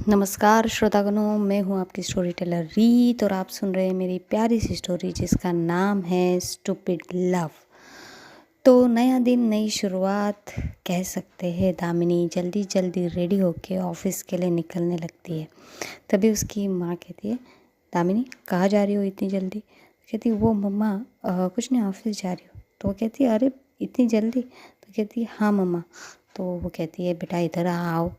नमस्कार श्रोतागणों, मैं हूँ आपकी स्टोरी टेलर रीत और आप सुन रहे हैं मेरी प्यारी सी स्टोरी जिसका नाम है स्टूपिड लव। तो नया दिन, नई शुरुआत कह सकते हैं। दामिनी जल्दी जल्दी रेडी होके ऑफिस के लिए निकलने लगती है। तभी उसकी माँ कहती है, दामिनी कहाँ जा रही हो इतनी जल्दी? कहती वो मम्मा कुछ नहीं, ऑफिस जा रही हो। तो वो कहती है अरे इतनी जल्दी? तो कहती है हाँ मम्मा। तो वो कहती है बेटा इधर आओ।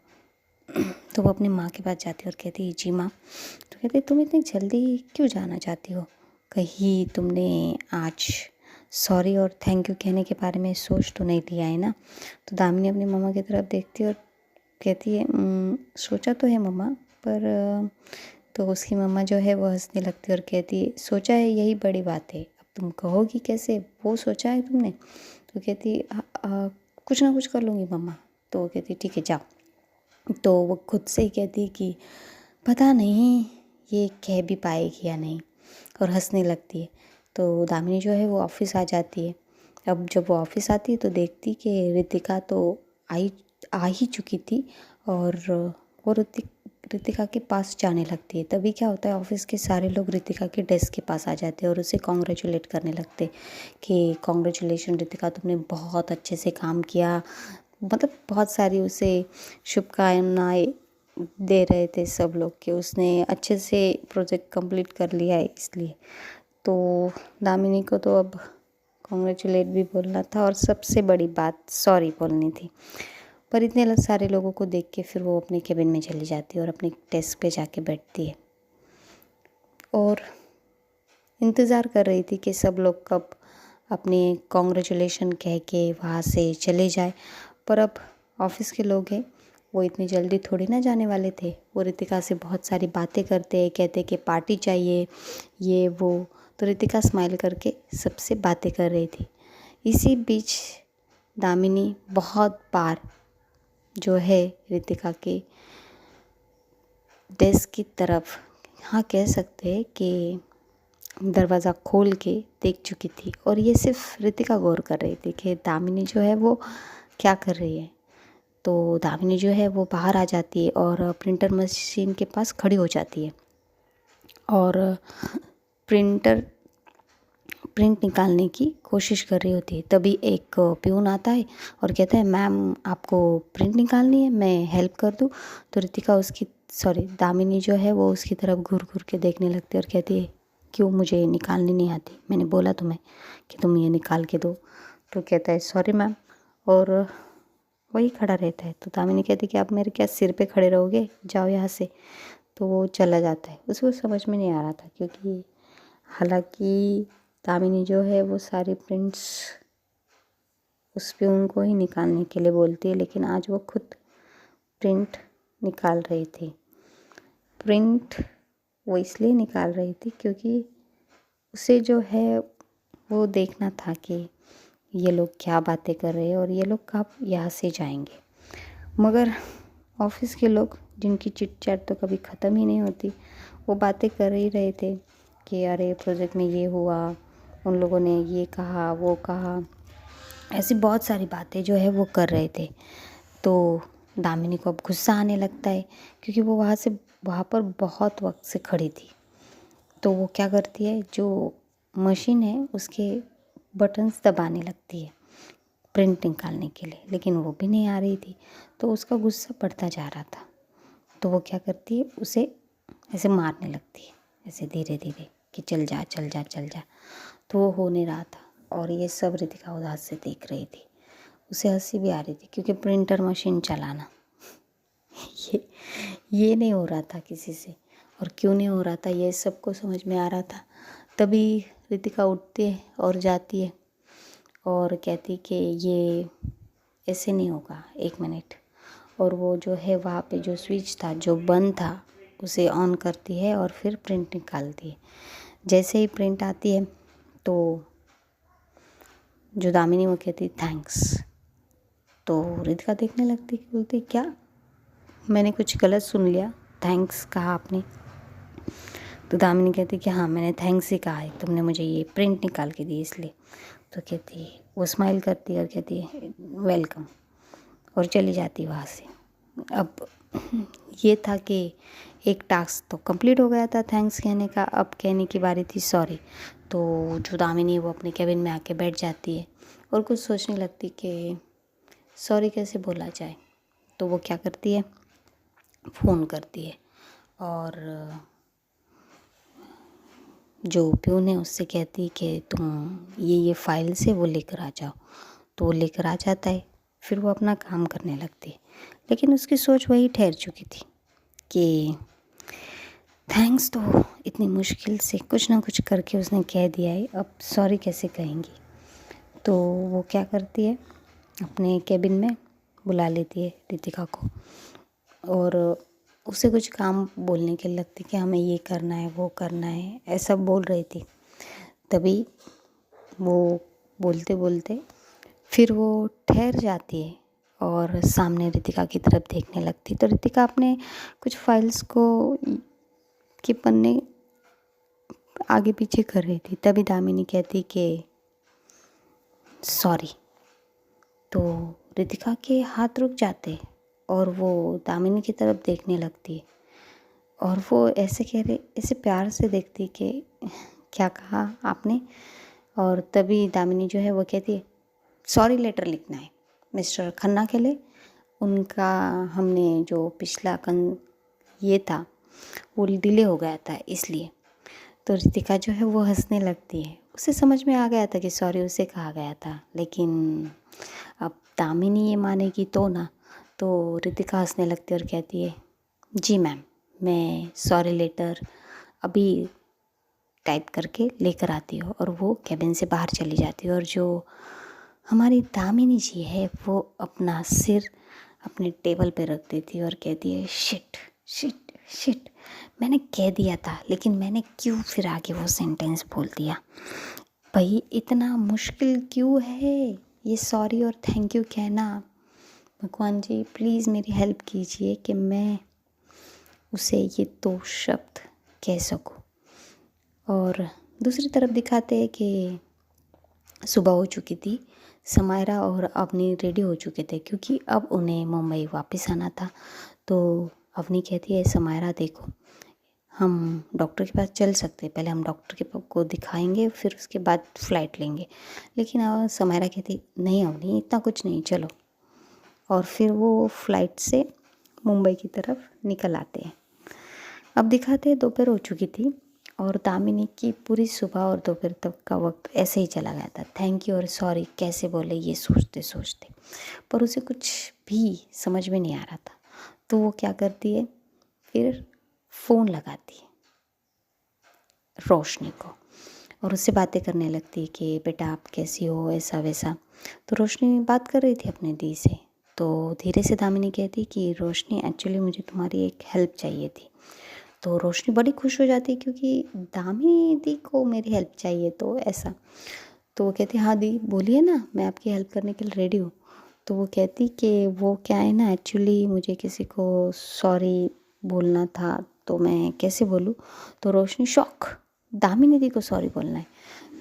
तो वो अपनी माँ के पास जाती है और कहती है जी माँ। तो कहती है तुम इतनी जल्दी क्यों जाना चाहती हो? कहीं तुमने आज सॉरी और थैंक यू कहने के बारे में सोच तो नहीं लिया है ना? तो दामिनी अपनी मम्मा की तरफ देखती है और कहती है सोचा तो है मम्मा, पर तो उसकी मम्मा जो है वो हंसने लगती है और कहती है सोचा है यही बड़ी बात है, अब तुम कहोगी कैसे वो सोचा है तुमने? तो कहती कुछ ना कुछ कर लूँगी मम्मा। तो वो कहती ठीक है जाओ। तो वो खुद से ही कहती है कि पता नहीं ये कह भी पाएगी या नहीं, और हंसने लगती है। तो दामिनी जो है वो ऑफिस आ जाती है। अब जब वो ऑफिस आती है तो देखती कि रितिका तो आ ही चुकी थी और वो रितिका के पास जाने लगती है। तभी क्या होता है, ऑफिस के सारे लोग रितिका के डेस्क के पास आ जाते हैं और उसे कॉन्ग्रेचुलेट करने लगते कि कॉन्ग्रेचुलेशन रितिका, तुमने बहुत अच्छे से काम किया। मतलब बहुत सारी उसे शुभकामनाएं दे रहे थे सब लोग कि उसने अच्छे से प्रोजेक्ट कंप्लीट कर लिया है इसलिए। तो दामिनी को तो अब कॉन्ग्रेचुलेट भी बोलना था और सबसे बड़ी बात सॉरी बोलनी थी। पर इतने सारे लोगों को देख के फिर वो अपने केबिन में चली जाती है और अपने डेस्क पे जाके बैठती है और इंतज़ार कर रही थी कि सब लोग कब अपने कॉन्ग्रेचुलेशन कह के वहाँ से चले जाए। पर अब ऑफिस के लोग हैं, वो इतनी जल्दी थोड़ी ना जाने वाले थे। वो रितिका से बहुत सारी बातें करते, कहते कि पार्टी चाहिए ये वो। तो रितिका स्माइल करके सबसे बातें कर रही थी। इसी बीच दामिनी बहुत बार जो है रितिका के डेस्क की तरफ, हाँ कह सकते हैं कि दरवाज़ा खोल के देख चुकी थी। और ये सिर्फ रितिका गौर कर रही थी कि दामिनी जो है वो क्या कर रही है। तो दामिनी जो है वो बाहर आ जाती है और प्रिंटर मशीन के पास खड़ी हो जाती है और प्रिंट निकालने की कोशिश कर रही होती है। तभी एक प्यून आता है और कहता है मैम आपको प्रिंट निकालनी है, मैं हेल्प कर दूँ? तो रितिका दामिनी जो है वो उसकी तरफ घूर घूर के देखने लगती है और कहती है क्यों, मुझे निकालनी नहीं आती? मैंने बोला तुम्हें कि तुम ये निकाल के दो। तो कहता है सॉरी मैम, और वही खड़ा रहता है। तो दामिनी कहती है कि आप मेरे क्या सिर पे खड़े रहोगे, जाओ यहाँ से। तो वो चला जाता है। उसको समझ में नहीं आ रहा था क्योंकि हालांकि दामिनी जो है वो सारे प्रिंट्स उस प्यून को ही निकालने के लिए बोलती है, लेकिन आज वो खुद प्रिंट निकाल रही थी। प्रिंट वो इसलिए निकाल रही थी क्योंकि उसे जो है वो देखना था कि ये लोग क्या बातें कर रहे हैं और ये लोग कब यहाँ से जाएंगे। मगर ऑफिस के लोग, जिनकी चिट चैट तो कभी ख़त्म ही नहीं होती, वो बातें कर ही रहे थे कि अरे प्रोजेक्ट में ये हुआ, उन लोगों ने ये कहा वो कहा, ऐसी बहुत सारी बातें जो है वो कर रहे थे। तो दामिनी को अब गुस्सा आने लगता है क्योंकि वो वहाँ पर बहुत वक्त से खड़ी थी। तो वो क्या करती है, जो मशीन है उसके बटन्स दबाने लगती है प्रिंट निकालने के लिए, लेकिन वो भी नहीं आ रही थी। तो उसका गुस्सा बढ़ता जा रहा था। तो वो क्या करती है, उसे ऐसे मारने लगती है, ऐसे धीरे धीरे कि चल जा चल जा चल जा। तो वो हो नहीं रहा था और ये सब रितिका उदास से देख रही थी। उसे हंसी भी आ रही थी क्योंकि प्रिंटर मशीन चलाना ये ये नहीं हो रहा था किसी से, और क्यों नहीं हो रहा था ये सबको समझ में आ रहा था। तभी रितिका उठती है और जाती है और कहती कि ये ऐसे नहीं होगा, 1 मिनट। और वो जो है वहाँ पे जो स्विच था जो बंद था उसे ऑन करती है और फिर प्रिंट निकालती है। जैसे ही प्रिंट आती है तो जो दामिनी वो कहती थैंक्स। तो रितिका देखने लगती, बोलती क्या मैंने कुछ गलत सुन लिया, थैंक्स कहा आपने? तो दामिनी कहती कि हाँ मैंने थैंक्स ही कहा है, तुमने मुझे ये प्रिंट निकाल के दी इसलिए। तो कहती है, वो स्माइल करती है और कहती है वेलकम, और चली जाती है वहाँ से। अब ये था कि एक टास्क तो कंप्लीट हो गया था थैंक्स कहने का, अब कहने की बारी थी सॉरी। तो जो दामिनी है वो अपने केबिन में आके बैठ जाती है और कुछ सोचने लगती कि सॉरी कैसे बोला जाए। तो वो क्या करती है, फ़ोन करती है और जो प्यून है उससे कहती है कि तुम ये फाइल से वो लेकर आ जाओ। तो वो लेकर आ जाता है, फिर वो अपना काम करने लगती है। लेकिन उसकी सोच वही ठहर चुकी थी कि थैंक्स तो इतनी मुश्किल से कुछ ना कुछ करके उसने कह दिया है, अब सॉरी कैसे कहेंगी। तो वो क्या करती है, अपने केबिन में बुला लेती है रितिका को और उसे कुछ काम बोलने के लिए लगती कि हमें ये करना है वो करना है, ऐसा बोल रही थी। तभी वो बोलते बोलते फिर वो ठहर जाती है और सामने रितिका की तरफ देखने लगती। तो रितिका अपने कुछ फाइल्स को के पन्ने आगे पीछे कर रही थी। तभी दामिनी कहती कि सॉरी। तो रितिका के हाथ रुक जाते और वो दामिनी की तरफ देखने लगती है और वो ऐसे कह रहे, ऐसे प्यार से देखती कि क्या कहा आपने। और तभी दामिनी जो है वो कहती है सॉरी लेटर लिखना है मिस्टर खन्ना के लिए, उनका हमने जो पिछला ये था वो डिले हो गया था इसलिए। तो रितिका जो है वो हंसने लगती है, उसे समझ में आ गया था कि सॉरी उसे कहा गया था, लेकिन अब दामिनी ये मानेगी तो ना। तो रितिका हंसने लगती है और कहती है जी मैम, मैं सॉरी लेटर अभी टाइप करके लेकर आती हूँ। और वो केबिन से बाहर चली जाती है और जो हमारी दामिनी जी है वो अपना सिर अपने टेबल पे रख देती है और कहती है शिट शिट शिट, मैंने कह दिया था लेकिन मैंने क्यों फिर आगे वो सेंटेंस बोल दिया। भाई इतना मुश्किल क्यों है ये सॉरी और थैंक यू कहना। भगवान जी प्लीज़ मेरी हेल्प कीजिए कि मैं उसे ये 2 शब्द कह सकूं। और दूसरी तरफ दिखाते हैं कि सुबह हो चुकी थी, समायरा और अवनी रेडी हो चुके थे क्योंकि अब उन्हें मुंबई वापस आना था। तो अवनी कहती है समायरा देखो, हम डॉक्टर के पास चल सकते हैं, पहले हम डॉक्टर के को दिखाएंगे फिर उसके बाद फ़्लाइट लेंगे। लेकिन समायरा कहती नहीं अवनी इतना कुछ नहीं, चलो। और फिर वो फ़्लाइट से मुंबई की तरफ निकल आते हैं। अब दिखाते हैं दोपहर हो चुकी थी और दामिनी की पूरी सुबह और दोपहर तक का वक्त ऐसे ही चला गया था। थैंक यू और सॉरी कैसे बोले ये सोचते सोचते, पर उसे कुछ भी समझ में नहीं आ रहा था। तो वो क्या करती है, फिर फ़ोन लगाती है रोशनी को और उससे बातें करने लगती है कि बेटा आप कैसी हो ऐसा वैसा। तो रोशनी बात कर रही थी अपने दी से। तो धीरे से दामिनी कहती कि रोशनी एक्चुअली मुझे तुम्हारी एक हेल्प चाहिए थी। तो रोशनी बड़ी खुश हो जाती है क्योंकि दामिनी दी को मेरी हेल्प चाहिए तो ऐसा। तो वो कहती हाँ दी बोलिए ना, मैं आपकी हेल्प करने के लिए रेडी हूँ। तो वो कहती कि वो क्या है ना, एक्चुअली मुझे किसी को सॉरी बोलना था तो मैं कैसे बोलूँ। तो रोशनी शॉक, दामिनी दी को सॉरी बोलना है।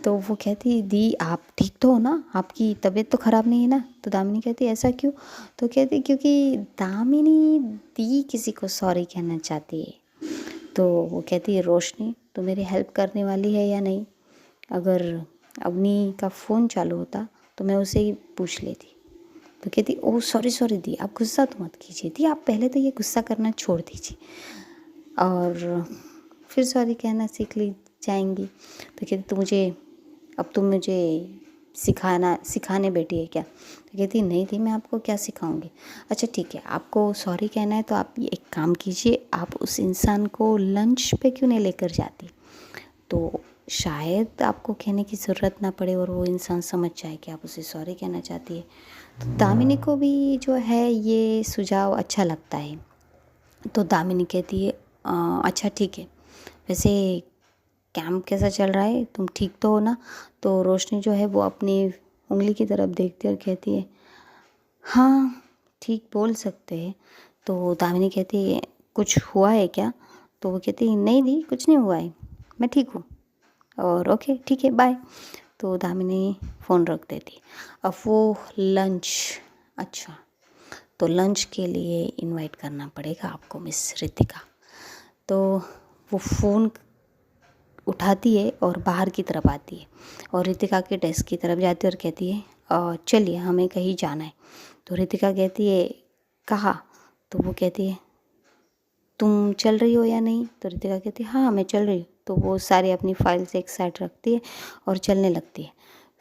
तो वो कहती दी आप ठीक तो हो ना, आपकी तबीयत तो ख़राब नहीं है ना। तो दामिनी कहती ऐसा क्यों। तो कहती क्योंकि दामिनी दी किसी को सॉरी कहना चाहती है। तो वो कहती है रोशनी तो मेरी हेल्प करने वाली है या नहीं। अगर अवनी का फ़ोन चालू होता तो मैं उसे ही पूछ लेती। तो कहती ओह सॉरी सॉरी दी, आप गुस्सा तो मत कीजिए दी, आप पहले तो ये गुस्सा करना छोड़ दीजिए और फिर सॉरी कहना सीख ली जाएंगी। तो कहती तो मुझे अब तुम मुझे सिखाने बैठी है क्या। तो कहती नहीं थी, मैं आपको क्या सिखाऊंगी। अच्छा ठीक है, आपको सॉरी कहना है तो आप ये एक काम कीजिए, आप उस इंसान को लंच पे क्यों नहीं लेकर जाती, तो शायद आपको कहने की ज़रूरत ना पड़े और वो इंसान समझ जाए कि आप उसे सॉरी कहना चाहती है। तो दामिनी को भी जो है ये सुझाव अच्छा लगता है। तो दामिनी कहती है अच्छा ठीक है, वैसे कैंप कैसा चल रहा है, तुम ठीक तो हो ना। तो रोशनी जो है वो अपनी उंगली की तरफ देखती है और कहती है हाँ ठीक बोल सकते हैं। तो दामिनी कहती है कुछ हुआ है क्या। तो वो कहती है नहीं दी कुछ नहीं हुआ है, मैं ठीक हूँ और ओके ठीक है बाय। तो दामिनी फ़ोन रख देती। अब वो लंच, अच्छा तो लंच के लिए इनवाइट करना पड़ेगा आपको मिस रितिका। तो वो फ़ोन उठाती है और बाहर की तरफ आती है और रितिका के डेस्क की तरफ जाती है और कहती है चलिए हमें कहीं जाना है। तो रितिका कहती है कहाँ? तो वो कहती है तुम चल रही हो या नहीं? तो रितिका कहती है हाँ मैं चल रही हूँ। तो वो सारी अपनी फाइल्स एक साइड रखती है और चलने लगती है।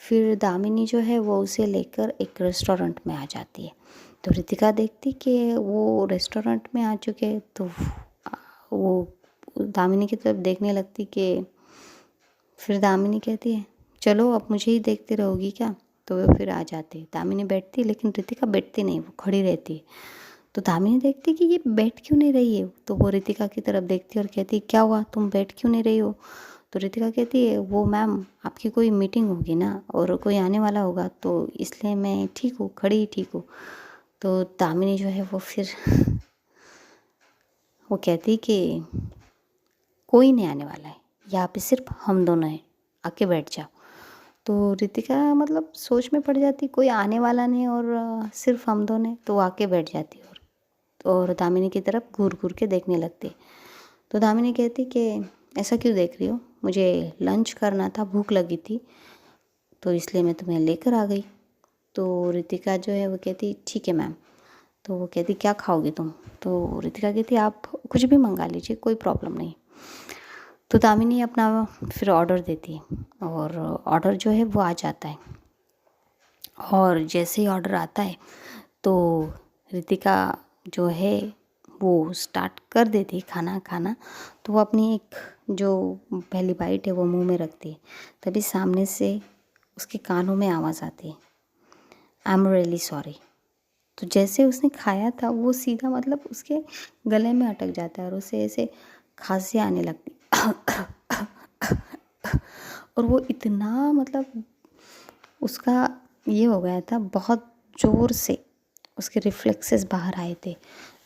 फिर दामिनी जो है वो उसे लेकर एक रेस्टोरेंट में आ जाती है। तो रितिका देखती कि वो रेस्टोरेंट में आ चुके हैं, तो वो दामिनी की तरफ देखने लगती कि फिर दामिनी कहती है चलो अब मुझे ही देखते रहोगी क्या? तो वो फिर आ जाते हैं। दामिनी बैठती है लेकिन रितिका बैठती नहीं, वो खड़ी रहती है। तो दामिनी देखती कि ये बैठ क्यों नहीं रही है। तो वो रितिका की तरफ देखती है और कहती क्या हुआ, तुम बैठ क्यों नहीं रही हो? तो रितिका कहती है वो मैम आपकी कोई मीटिंग होगी ना और कोई आने वाला होगा, तो इसलिए मैं ठीक हूँ, खड़ी ही ठीक हूँ। तो दामिनी जो है वो फिर वो कहती कि कोई नहीं आने वाला है, यहाँ पे सिर्फ हम दोनों हैं, आके बैठ जाओ। तो रितिका मतलब सोच में पड़ जाती, कोई आने वाला नहीं और सिर्फ हम दोनों हैं, तो वो आके बैठ जाती और दामिनी की तरफ घूर घूर के देखने लगती। तो दामिनी कहती कि ऐसा क्यों देख रही हो, मुझे लंच करना था, भूख लगी थी, तो इसलिए मैं तुम्हें लेकर आ गई। तो रितिका जो है वो कहती ठीक है मैम। तो वो कहती क्या खाओगी तुम? तो रितिका कहती आप कुछ भी मंगा लीजिए, कोई प्रॉब्लम नहीं। तो दामिनी अपना फिर ऑर्डर देती है और ऑर्डर जो है वो आ जाता है। और जैसे ही ऑर्डर आता है तो रितिका जो है वो स्टार्ट कर देती खाना खाना। तो वो अपनी एक जो पहली बाइट है वो मुंह में रखती है, तभी सामने से उसके कानों में आवाज़ आती है आई एम रियली सॉरी। तो जैसे उसने खाया था वो सीधा मतलब उसके गले में अटक जाता है और उसे ऐसे खांसी आने लगती और वो इतना मतलब उसका ये हो गया था, बहुत ज़ोर से उसके रिफ्लेक्सेस बाहर आए थे।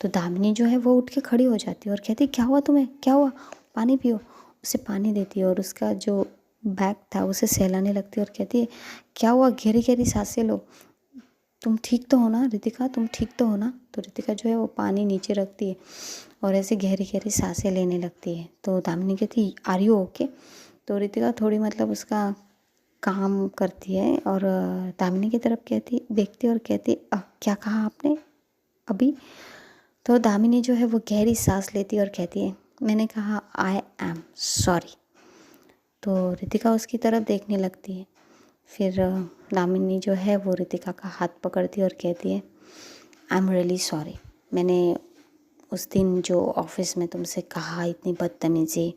तो दामिनी जो है वो उठ के खड़ी हो जाती है और कहती क्या हुआ तुम्हें, क्या हुआ, पानी पियो। उसे पानी देती है और उसका जो बैग था उसे सहलाने लगती है और कहती है क्या हुआ, गहरी गहरी सांसें लो, तुम ठीक तो हो ना रितिका, तुम ठीक तो हो ना? तो रितिका जो है वो पानी नीचे रखती है और ऐसे गहरी गहरी सांसें लेने लगती है। तो दामिनी कहती आर यू ओके? तो रितिका थोड़ी मतलब उसका काम करती है और दामिनी की तरफ कहती देखती और कहती क्या कहा आपने अभी? तो दामिनी जो है वो गहरी सांस लेती और कहती है मैंने कहा आई एम सॉरी। तो रितिका उसकी तरफ देखने लगती है। फिर दामिनी जो है वो रितिका का हाथ पकड़ती है और कहती है आई एम रियली सॉरी। मैंने उस दिन जो ऑफिस में तुमसे कहा, इतनी बदतमीज़ी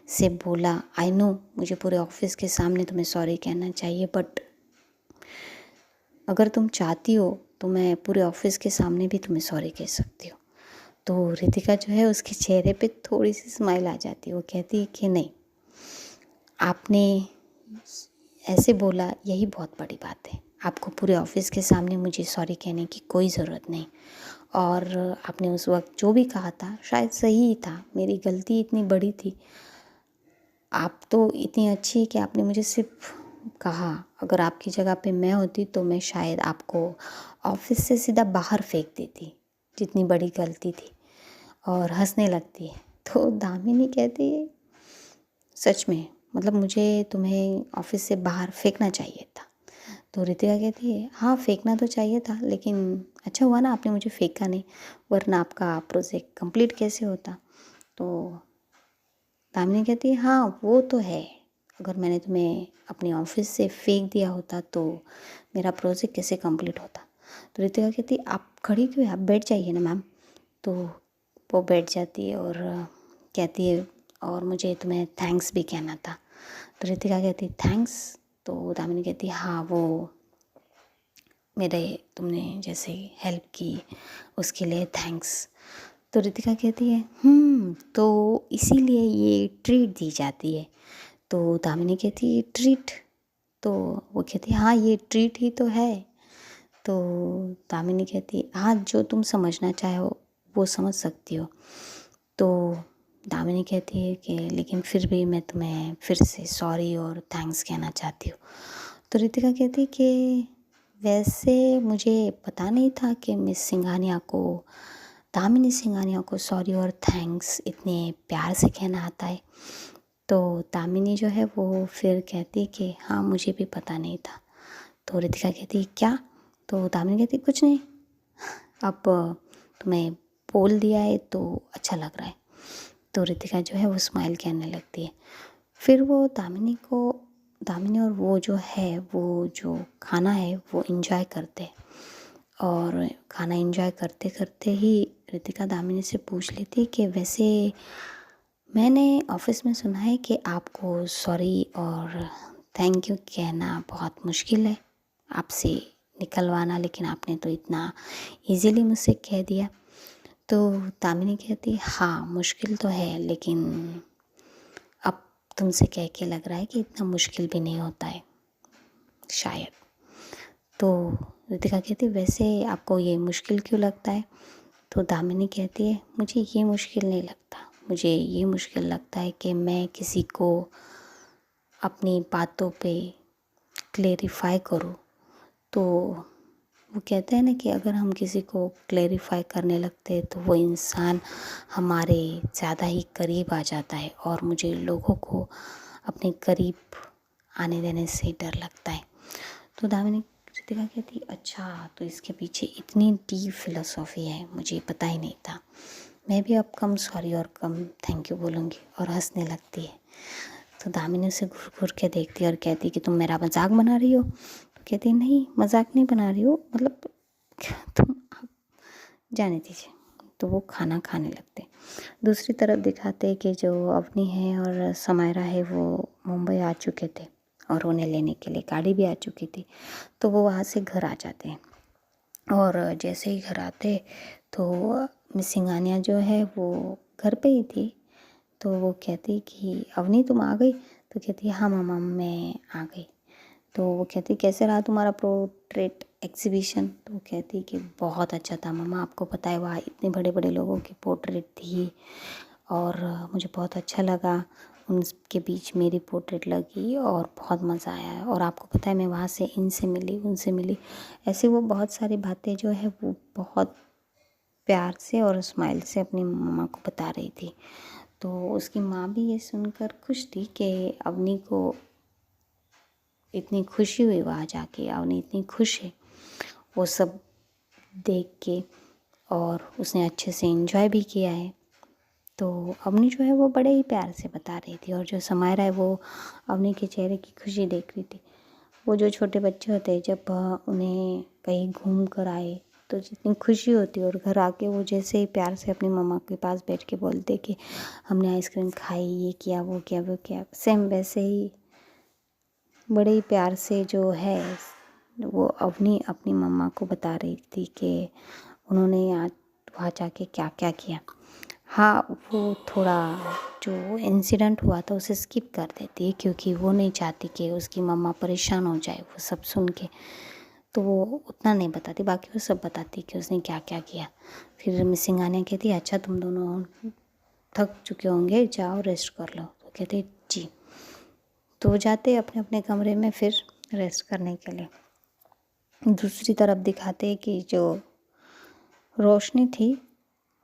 से बोला, आई नो मुझे पूरे ऑफिस के सामने तुम्हें सॉरी कहना चाहिए, बट अगर तुम चाहती हो तो मैं पूरे ऑफिस के सामने भी तुम्हें सॉरी कह सकती हूँ। तो रितिका जो है उसके चेहरे पे थोड़ी सी स्माइल आ जाती है। वो कहती है कि नहीं, आपने ऐसे बोला यही बहुत बड़ी बात है, आपको पूरे ऑफिस के सामने मुझे सॉरी कहने की कोई ज़रूरत नहीं। और आपने उस वक्त जो भी कहा था शायद सही ही था, मेरी गलती इतनी बड़ी थी। आप तो इतनी अच्छी है कि आपने मुझे सिर्फ कहा, अगर आपकी जगह पे मैं होती तो मैं शायद आपको ऑफिस से सीधा बाहर फेंक देती, जितनी बड़ी गलती थी। और हंसने लगती है। तो दामिनी कहती है सच में मतलब मुझे तुम्हें ऑफिस से बाहर फेंकना चाहिए था। तो रितिका कहती है हाँ फेंकना तो चाहिए था, लेकिन अच्छा हुआ ना आपने मुझे फेंका नहीं, वरना आपका प्रोजेक्ट कंप्लीट कैसे होता। तो दामिनी कहती है हाँ वो तो है, अगर मैंने तुम्हें अपने ऑफिस से फेंक दिया होता तो मेरा प्रोजेक्ट कैसे कंप्लीट होता। तो रितिका कहती है आप खड़ी क्यों है, आप बैठ जाइए ना मैम। तो वो बैठ जाती है और कहती है और मुझे तुम्हें थैंक्स भी कहना था। तो रितिका कहती है थैंक्स। तो दामिनी कहती है हाँ वो मेरे तुमने जैसे हेल्प की उसके लिए थैंक्स। तो रितिका कहती है तो इसीलिए ये ट्रीट दी जाती है। तो दामिनी कहती है ट्रीट? तो वो कहती है हाँ ये ट्रीट ही तो है। तो दामिनी कहती है हाँ जो तुम समझना चाहो वो समझ सकती हो। तो दामिनी कहती है कि लेकिन फिर भी मैं तुम्हें फिर से सॉरी और थैंक्स कहना चाहती हूँ। तो रितिका कहती है कि वैसे मुझे पता नहीं था कि दामिनी सिंघानिया को सॉरी और थैंक्स इतने प्यार से कहना आता है। तो दामिनी जो है वो फिर कहती कि हाँ मुझे भी पता नहीं था। तो रितिका कहती क्या? तो दामिनी कहती कुछ नहीं, अब तुम्हें बोल दिया है तो अच्छा लग रहा है। तो रितिका जो है वो स्माइल करने लगती है। फिर वो दामिनी और वो जो खाना है वो इंजॉय करते हैं। और खाना इंजॉय करते करते ही रितिका दामिनी से पूछ लेती कि वैसे मैंने ऑफिस में सुना है कि आपको सॉरी और थैंक यू कहना बहुत मुश्किल है आपसे निकलवाना, लेकिन आपने तो इतना इजीली मुझसे कह दिया। तो दामिनी कहती हाँ मुश्किल तो है, लेकिन अब तुमसे कह के लग रहा है कि इतना मुश्किल भी नहीं होता है शायद। तो रितिका कहती वैसे आपको ये मुश्किल क्यों लगता है? तो दामिनी कहती है मुझे ये मुश्किल नहीं लगता, मुझे ये मुश्किल लगता है कि मैं किसी को अपनी बातों पे क्लेरिफाई करूँ। तो वो कहते हैं ना कि अगर हम किसी को क्लेरिफाई करने लगते हैं तो वो इंसान हमारे ज़्यादा ही करीब आ जाता है, और मुझे लोगों को अपने करीब आने देने से डर लगता है। तो दामिनी कृतिका कहती अच्छा, तो इसके पीछे इतनी डीप फिलोसॉफी है, मुझे पता ही नहीं था। मैं भी अब कम सॉरी और कम थैंक यू बोलूँगी, और हंसने लगती है। तो दामिनी उसे घूर घूर के देखती है और कहती कि तुम मेरा मजाक बना रही हो? तो कहती नहीं मजाक नहीं बना रही हो, मतलब तुम आप जाने दीजिए। तो वो खाना खाने लगते। दूसरी तरफ दिखाते कि जो अवनी है और समायरा है वो मुंबई आ चुके थे और उन्हें लेने के लिए गाड़ी भी आ चुकी थी। तो वो वहाँ से घर आ जाते हैं, और जैसे ही घर आते तो मिस सिंघानिया जो है वो घर पे ही थी। तो वो कहती कि अवनी तुम आ गई? तो कहती हाँ मामा मैं आ गई। तो वो कहती कैसे रहा तुम्हारा पोर्ट्रेट एग्जीबिशन? तो वो कहती कि बहुत अच्छा था मामा, आपको पता है वहाँ इतने बड़े बड़े लोगों की पोर्ट्रेट थी और मुझे बहुत अच्छा लगा, उनके बीच मेरी पोर्ट्रेट लगी और बहुत मज़ा आया। और आपको पता है मैं वहाँ से इनसे मिली उनसे मिली, ऐसे वो बहुत सारी बातें जो है वो बहुत प्यार से और स्माइल से अपनी मम्मा को बता रही थी। तो उसकी माँ भी ये सुनकर खुश थी कि अवनी को इतनी खुशी हुई वहाँ जाके, अवनी इतनी खुश है वो सब देख के, और उसने अच्छे से एंजॉय भी किया है। तो अवनी जो है वो बड़े ही प्यार से बता रही थी, और जो समायरा है वो अवनी के चेहरे की खुशी देख रही थी। वो जो छोटे बच्चे होते हैं जब उन्हें कहीं घूम कर आए तो जितनी खुशी होती है, और घर आके वो जैसे ही प्यार से अपनी मम्मा के पास बैठ के बोलते कि हमने आइसक्रीम खाई, ये किया वो किया वो किया, सेम वैसे ही बड़े ही प्यार से जो है वो अवनी अपनी मम्मा को बता रही थी कि उन्होंने आज वहाँ जाके क्या क्या किया। हाँ वो थोड़ा जो इंसिडेंट हुआ था उसे स्किप कर देती है, क्योंकि वो नहीं चाहती कि उसकी मम्मा परेशान हो जाए वो सब सुन के। तो वो उतना नहीं बताती, बाकी वो सब बताती कि उसने क्या क्या किया। फिर मिस सिंघानिया कहती अच्छा तुम दोनों थक चुके होंगे, जाओ रेस्ट कर लो। तो कहते जी। तो वो जाते अपने अपने कमरे में फिर रेस्ट करने के लिए। दूसरी तरफ दिखाते कि जो रोशनी थी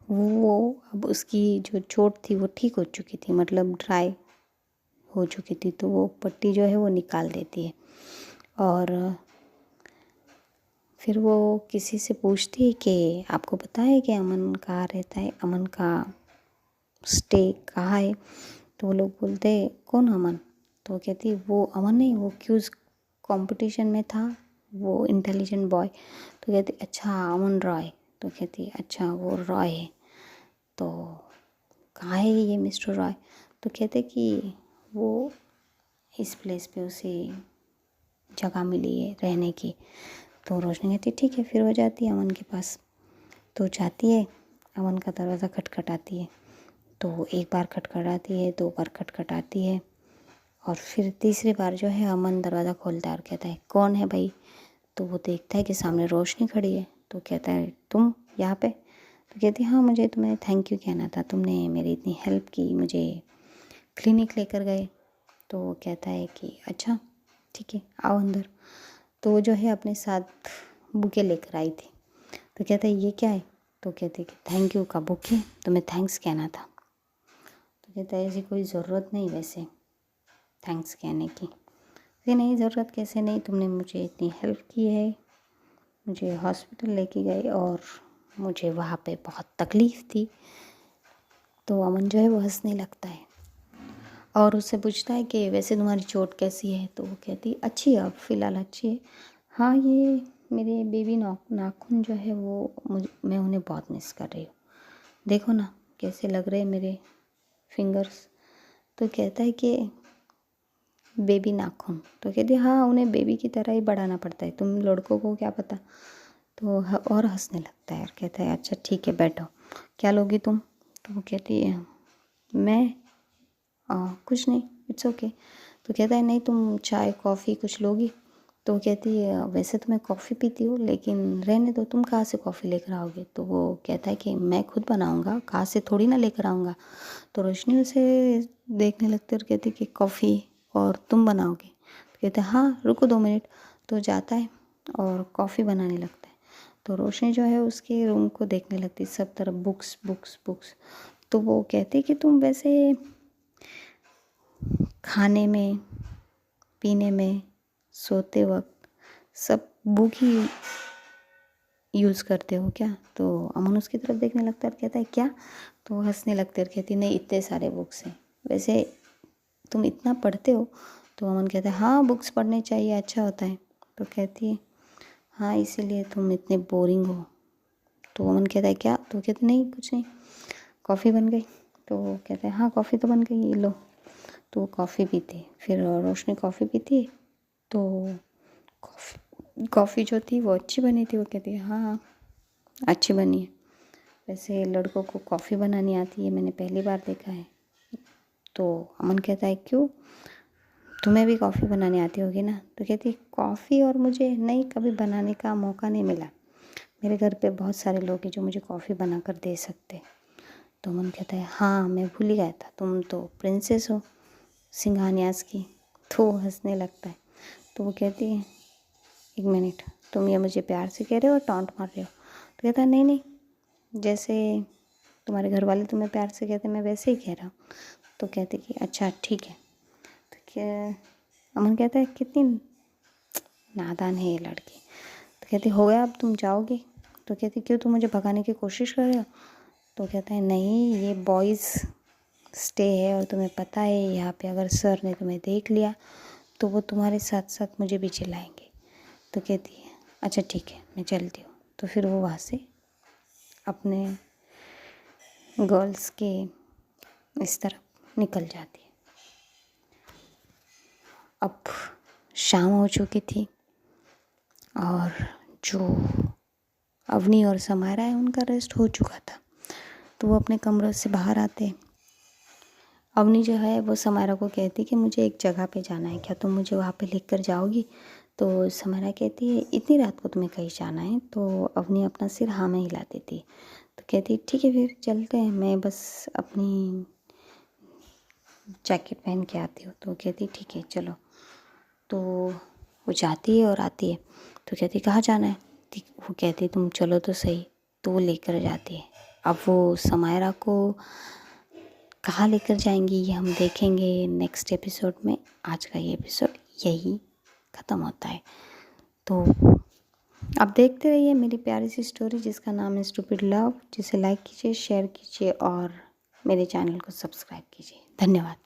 वो अब उसकी जो चोट थी वो ठीक हो चुकी थी, मतलब ड्राई हो चुकी थी। तो वो पट्टी जो है वो निकाल देती है, और फिर वो किसी से पूछती है कि आपको पता है कि अमन कहाँ रहता है, अमन का स्टे कहाँ है? तो वो लोग बोलते कौन अमन? तो वो कहती वो अमन नहीं, वो क्यूज़ कंपटीशन में था, वो इंटेलिजेंट बॉय। तो कहती अच्छा अमन रॉय। तो कहती अच्छा वो रॉय है। तो कहाँ है ये मिस्टर रॉय? तो कहते कि वो इस प्लेस पे उसे जगह मिली है रहने की। तो रोशनी कहती ठीक है, फिर वो जाती है अमन के पास। तो जाती है, अमन का दरवाज़ा खटखटाती है। तो एक बार खटखटाती है, दो बार खटखटाती है, और फिर तीसरी बार जो है अमन दरवाज़ा खोलता है और कहता है कौन है भाई? तो वो देखता है कि सामने रोशनी खड़ी है। तो कहता है तुम यहाँ पे? तो कहती है हाँ मुझे तुम्हें थैंक यू कहना था, तुमने मेरी इतनी हेल्प की, मुझे क्लिनिक लेकर गए। तो वो कहता है कि अच्छा ठीक है आओ अंदर। तो वो जो है अपने साथ बुके लेकर आई थी। तो कहता है ये क्या है? तो कहते कि थैंक यू का बुके, तुम्हें थैंक्स कहना था। तो कहता है ऐसी कोई ज़रूरत नहीं वैसे थैंक्स कहने की। कि नहीं ज़रूरत कैसे नहीं, तुमने मुझे इतनी हेल्प की है, मुझे हॉस्पिटल लेके गए और मुझे वहाँ पे बहुत तकलीफ़ थी। तो अमन जो है वो हंसने लगता है और उससे पूछता है कि वैसे तुम्हारी चोट कैसी है? तो वो कहती अच्छी है, अब फ़िलहाल अच्छी है। हाँ, ये मेरे बेबी नाखून जो है वो मैं उन्हें बहुत मिस कर रही हूँ। देखो ना कैसे लग रहे हैं मेरे फिंगर्स। तो कहता है कि बेबी नाखून। तो कहती हाँ, उन्हें बेबी की तरह ही बढ़ाना पड़ता है, तुम लड़कों को क्या पता। तो और हंसने लगता है और कहता है अच्छा ठीक है बैठो, क्या लोगी तुम? तो वो कहती है मैं कुछ नहीं, इट्स ओके। तो कहता है नहीं तुम चाय कॉफ़ी कुछ लोगी? तो वो कहती है वैसे तो मैं कॉफ़ी पीती हूँ लेकिन रहने दो, तुम कहाँ से कॉफ़ी लेकर आओगे? तो वो कहता है कि मैं खुद बनाऊँगा, कहाँ से थोड़ी ना लेकर आऊँगा। तो रोशनी उसे देखने लगती है और कहती है कि कॉफ़ी और तुम बनाओगे? तो कहते हैं हाँ रुको 2 मिनट। तो जाता है और कॉफ़ी बनाने लगता है। तो रोशनी जो है उसके रूम को देखने लगती है, सब तरफ बुक्स बुक्स बुक्स। तो वो कहती है कि तुम वैसे खाने में, पीने में, सोते वक्त सब बुक ही यूज़ करते हो क्या? तो अमन उसकी तरफ देखने लगता है और कहता है क्या? तो वो हंसने लगती है और कहती नहीं इतने सारे बुक्स हैं, वैसे तुम इतना पढ़ते हो? तो अमन कहता है हाँ बुक्स पढ़ने चाहिए, अच्छा होता है। तो कहती है हाँ इसीलिए तुम इतने बोरिंग हो। तो अमन कहता है क्या? तो कहते नहीं कुछ नहीं, कॉफ़ी बन गई। तो वो कहता है हाँ कॉफ़ी तो बन गई, ये लो। तो वो कॉफ़ी पीती है, फिर रोशनी कॉफ़ी पीती है। तो कॉफ़ी जो थी वो अच्छी बनी थी। वो कहती है हाँ अच्छी बनी है, वैसे लड़कों को कॉफ़ी बनानी आती है, मैंने पहली बार देखा है। तो अमन कहता है क्यों, तुम्हें भी कॉफ़ी बनानी आती होगी ना? तो कहती है कॉफ़ी और मुझे नहीं, कभी बनाने का मौका नहीं मिला, मेरे घर पे बहुत सारे लोग हैं जो मुझे कॉफ़ी बना कर दे सकते। तो अमन कहता है हाँ मैं भूल ही गया था, तुम तो प्रिंसेस हो सिंघानियाज़ की। तो वो हंसने लगता है। तो वो कहती है 1 मिनट, तुम ये मुझे प्यार से कह रहे हो और टॉन्ट मार रहे हो? तो कहता है नहीं नहीं, जैसे तुम्हारे घर वाले तुम्हें प्यार से कहते मैं वैसे ही कह रहा हूँ। तो कहती कि अच्छा ठीक है। तो क्या, अमन कहता है कितनी नादान है ये लड़की। तो कहती हो गया अब तुम जाओगी? तो कहती क्यों, तुम मुझे भगाने की कोशिश कर रहे हो? तो कहता है नहीं ये बॉयज़ स्टे है और तुम्हें पता है यहाँ पे अगर सर ने तुम्हें देख लिया तो वो तुम्हारे साथ साथ मुझे भी चिल्लाएंगे। तो कहती है अच्छा ठीक है मैं चलती हूँ। तो फिर वो वहाँ से अपने गर्ल्स के इस तरफ निकल जाती है। अब शाम हो चुकी थी और जो अवनी और समायरा है उनका रेस्ट हो चुका था। तो वो अपने कमरे से बाहर आते। अवनी जो है वो समायरा को कहती कि मुझे एक जगह पे जाना है, क्या तुम मुझे वहाँ पे लेकर जाओगी? तो समायरा कहती है इतनी रात को तुम्हें कहीं जाना है? तो अवनी अपना सिर हाँ में हिला देती है। तो कहती ठीक है फिर चलते हैं, मैं बस अपनी जैकेट पहन के आती हूँ। तो कहती ठीक है चलो। तो वो जाती है और आती है। तो कहती कहाँ जाना है? वो कहती तुम चलो तो सही। तो वो लेकर जाती है। अब वो समायरा को कहाँ लेकर जाएंगी ये हम देखेंगे नेक्स्ट एपिसोड में। आज का ये एपिसोड यही ख़त्म होता है। तो आप देखते रहिए मेरी प्यारी सी स्टोरी जिसका नाम है स्टूपिड लव, जिसे लाइक कीजिए, शेयर कीजिए और मेरे चैनल को सब्सक्राइब कीजिए। धन्यवाद।